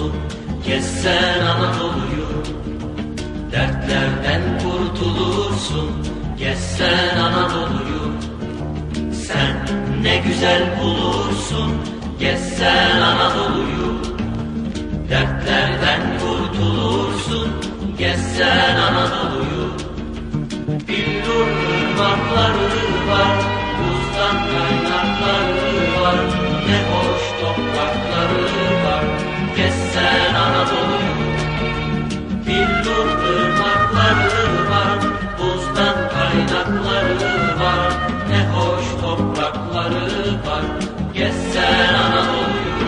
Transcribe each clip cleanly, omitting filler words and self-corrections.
bulursun, gezsen Anadolu'yu. Dertlerden kurtulursun, gezsen Anadolu'yu. Sen ne güzel bulursun, gezsen Anadolu'yu. Dertlerden kurtulursun, gezsen Anadolu'yu. Billur ırmakları var, buzdan kaynakları var, ne hoş toprakları var, gezsen Anadolu'yu. Billur ırmakları var, buzdan kaynakları var, ne hoş toprakları var, gezsen Anadolu'yu.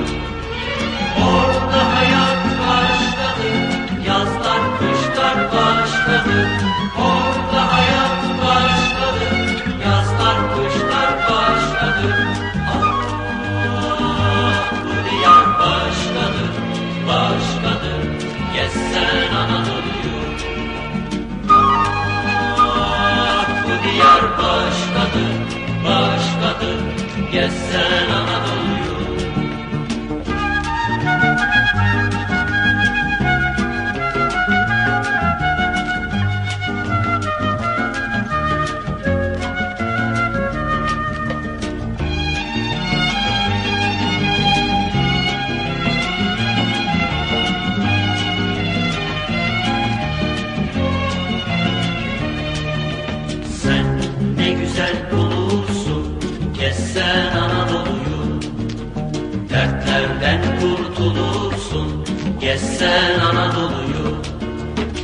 Orada hayat başladı, yazlar kışlar başladı. Orada hayat başladı, yazlar kışlar başladı. Ah, bu diyar başladı, başladı, gezsen Anadolu'yu. Ah, bu diyar başladı, başladı, gezsen Anadolu'yu. Sen ne güzel bulursun, gezsen Anadolu'yu. Dertlerden kurtulursun, gezsen Anadolu'yu.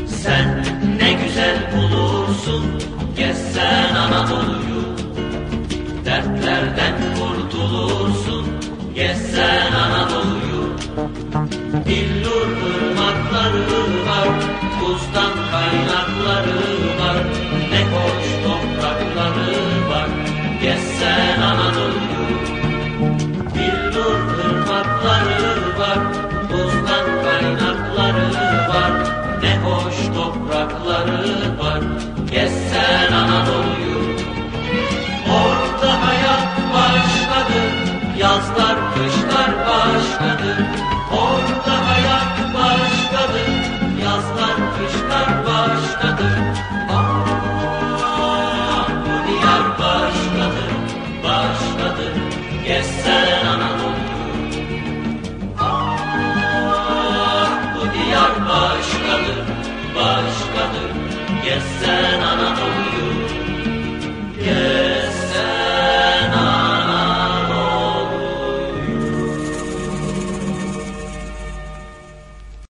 Sen ne güzel bulursun, gezsen Anadolu'yu. Dertlerden kurtulursun, gezsen Anadolu'yu. Billur ırmakları var, buzdan kaynakları var, ne hoş toprakları var, gezsen Anadolu'yu. Billur ırmakları var, buzdan kaynakları var, ne hoş toprakları var, gezsen Anadolu'yu. Orada hayat başladı, yazlar kışlar başladı. Orada hayat başladı, yazlar kışlar başladı.